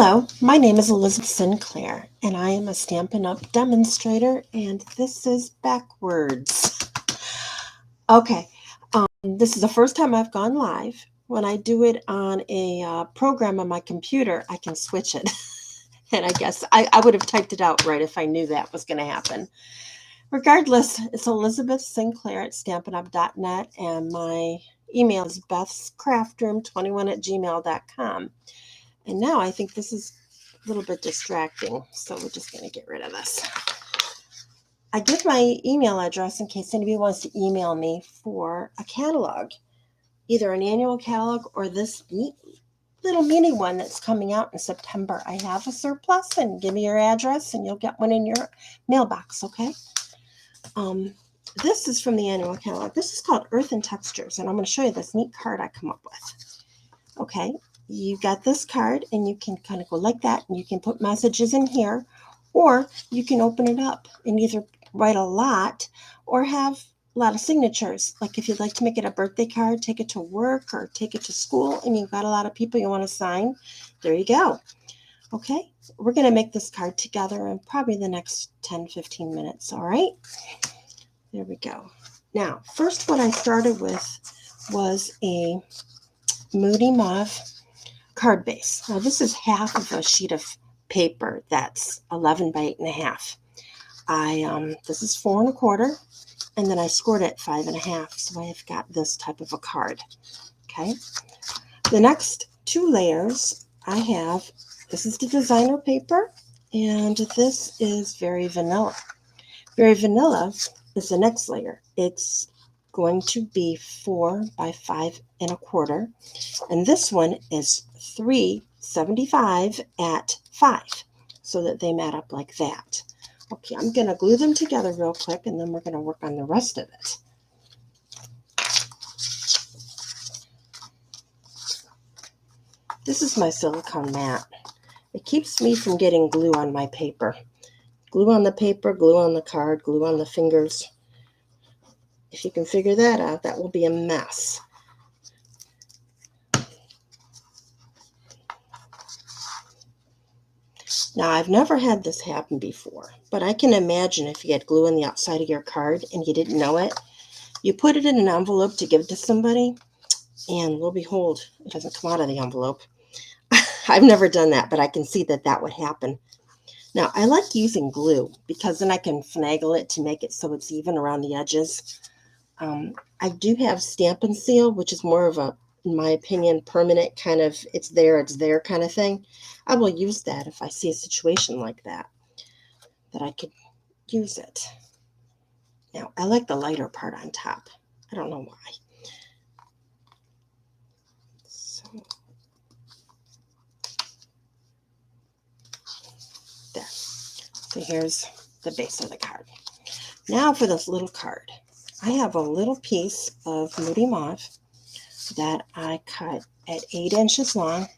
Hello, my name is Elizabeth Sinclair, and I am a Stampin' Up! Demonstrator, and this is backwards. Okay, this is the first time I've gone live. When I do it on a program on my computer, I can switch it. And I guess I would have typed it out right if I knew that was going to happen. Regardless, it's Elizabeth Sinclair at stampinup.net, and my email is bethscraftroom21@gmail.com. And now I think this is a little bit distracting, so we're just going to get rid of this. I give my email address in case anybody wants to email me for a catalog, either an annual catalog or this neat little mini one that's coming out in September. I have a surplus, and give me your address and you'll get one in your mailbox, okay? This is from the annual catalog. This is called Earthen Textures, and I'm going to show you this neat card I come up with. Okay, you got this card, and you can kind of go like that, and you can put messages in here, or you can open it up and either write a lot or have a lot of signatures. Like if you'd like to make it a birthday card, take it to work or take it to school, and you've got a lot of people you want to sign, there you go. Okay, we're going to make this card together in probably the next 10-15 minutes. All right, there we go. Now, first what I started with was a Moody mauve card base. Now this is half of a sheet of paper that's 11 by 8.5. This is 4 1/4, and then I scored it 5 1/2. So I've got this type of a card. Okay. The next 2 layers I have. This is the designer paper, and this is Very Vanilla. Very Vanilla is the next layer. It's going to be 4 by 5 1/4, and this one is 375 at 5, so that they mat up like that. Okay, I'm going to glue them together real quick, and then we're going to work on the rest of it. This is my silicone mat. It keeps me from getting glue on my paper. Glue on the paper, glue on the card, glue on the fingers. If you can figure that out, that will be a mess. Now, I've never had this happen before, but I can imagine if you had glue on the outside of your card and you didn't know it, you put it in an envelope to give to somebody, and lo and behold, it doesn't come out of the envelope. I've never done that, but I can see that that would happen. Now, I like using glue because then I can finagle it to make it so it's even around the edges. I do have Stampin' Seal, which is more of a, in my opinion, permanent kind of it's there kind of thing. I will use that if I see a situation like that I could use it. Now, I like the lighter part on top. I don't know why. So, there. So here's the base of the card. Now for this little card. I have a little piece of Moody Mauve that I cut at 8 inches long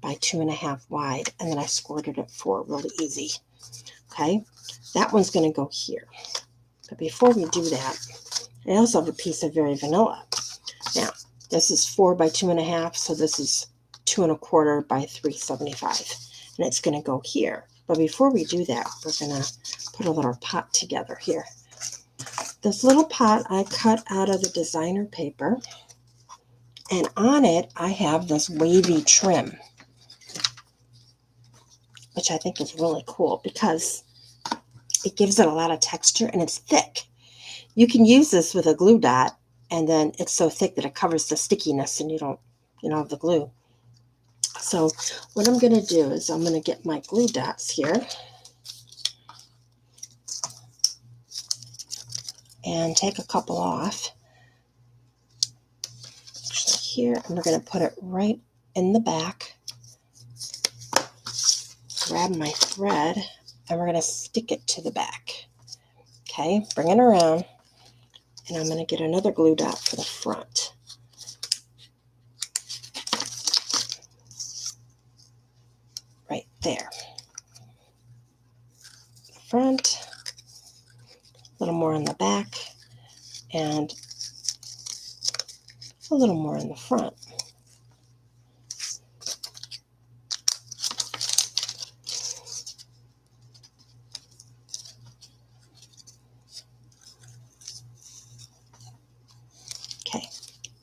by 2.5 wide, and then I scored it at 4 really easy. Okay, that one's going to go here. But before we do that, I also have a piece of Very Vanilla. Now, this is 4 by 2.5, so this is 2 1/4 by 375, and it's going to go here. But before we do that, we're going to put a little pot together here. This little pot I cut out of the designer paper, and on it I have this wavy trim, which I think is really cool because it gives it a lot of texture and it's thick. You can use this with a glue dot, and then it's so thick that it covers the stickiness and you don't have the glue. So what I'm going to do is I'm going to get my glue dots here and take a couple off. Actually here, and we're going to put it right in the back. Grab my thread, and we're going to stick it to the back. Okay, bring it around, and I'm going to get another glue dot for the front. Right there. The front, a little more on the back, and a little more in the front.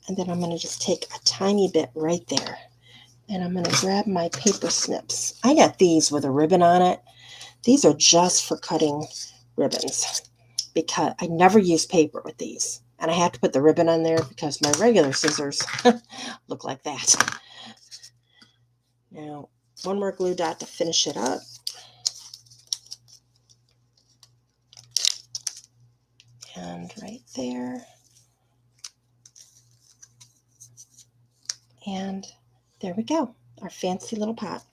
And then I'm going to just take a tiny bit right there. And I'm going to grab my paper snips. I got these with a ribbon on it. These are just for cutting ribbons because I never use paper with these. And I have to put the ribbon on there because my regular scissors look like that. Now, one more glue dot to finish it up. And right there. And there we go, our fancy little pot.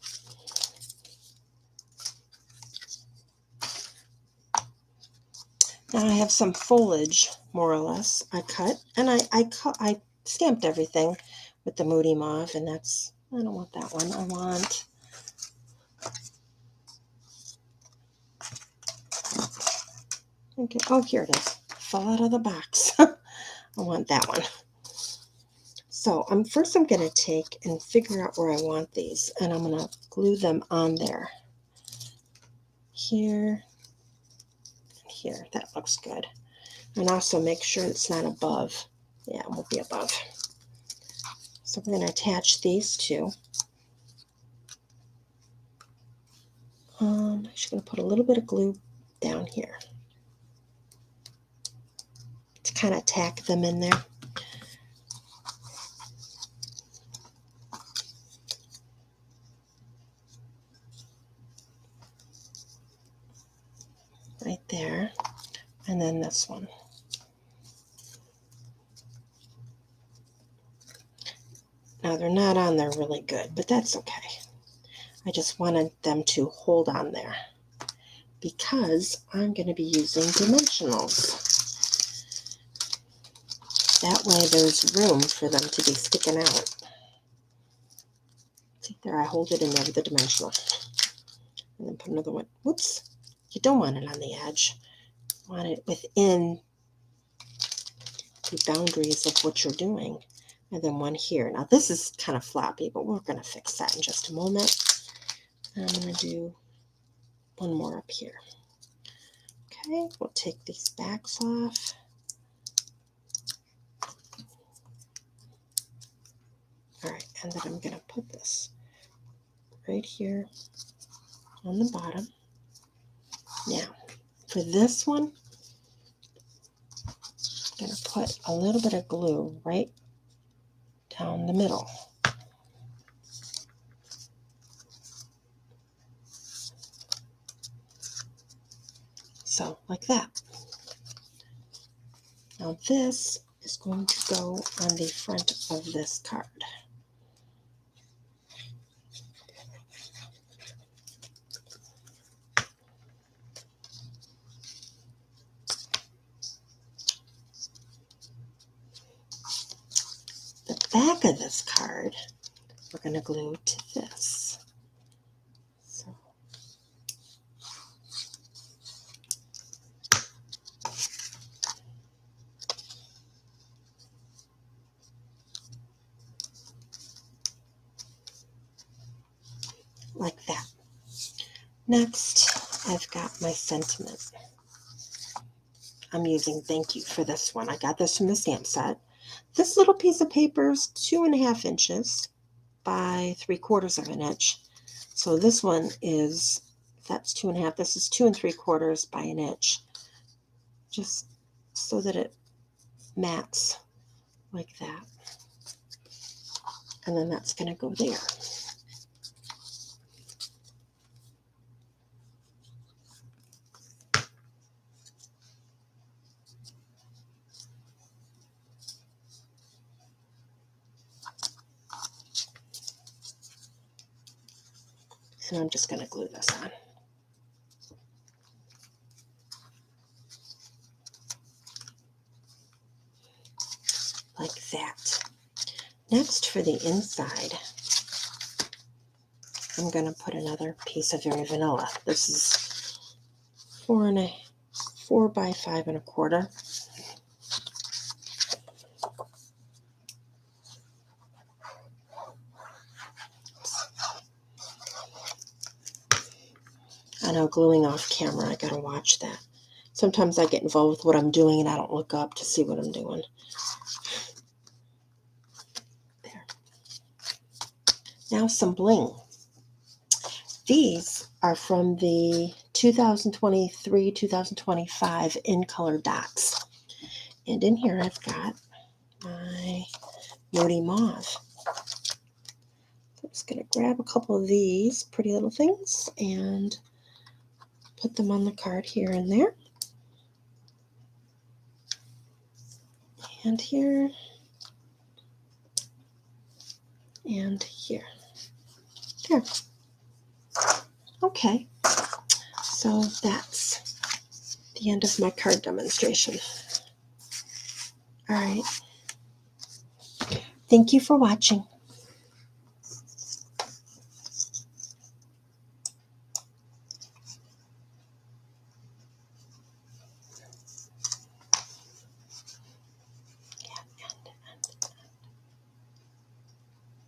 Now I have some foliage, more or less, I cut, and I stamped everything with the Moody Mauve, and that's, I don't want that one, I want, okay, oh, here it is, fell out of the box. I want that one. So first I'm going to take and figure out where I want these, and I'm going to glue them on there. Here, and here, that looks good. And also make sure it's not above. Yeah, it won't be above. So we're going to attach these two. I'm actually going to put a little bit of glue down here to kind of tack them in there. Right there. And then this one. Now they're not on there really good, but that's okay. I just wanted them to hold on there because I'm going to be using dimensionals. That way there's room for them to be sticking out. See there, I hold it in there with the dimensional. And then put another one. Whoops. You don't want it on the edge. You want it within the boundaries of what you're doing. And then one here. Now this is kind of floppy, but we're going to fix that in just a moment. And I'm going to do one more up here. Okay, we'll take these backs off. All right, and then I'm going to put this right here on the bottom. Now, for this one, I'm going to put a little bit of glue right down the middle. So, like that. Now this is going to go on the front of this card. The back of this card, we're going to glue to this. So, like that. Next, I've got my sentiment. I'm using Thank You for this one. I got this from the stamp set. This little piece of paper is 2.5 inches by 3/4 of an inch. So this one is, that's 2.5. This is 2 3/4 by an inch. Just so that it mats like that. And then that's going to go there. And I'm just going to glue this on. Like that. Next, for the inside, I'm going to put another piece of Very Vanilla. This is 4 by 5 1/4. I know, gluing off camera, I gotta watch that. Sometimes I get involved with what I'm doing and I don't look up to see what I'm doing. Now some bling. These are from the 2023-2025 in color dots. And in here I've got my moody mauve. I'm just going to grab a couple of these pretty little things and put them on the card here and there. And here. And here. There. Okay. So that's the end of my card demonstration. All right. Thank you for watching.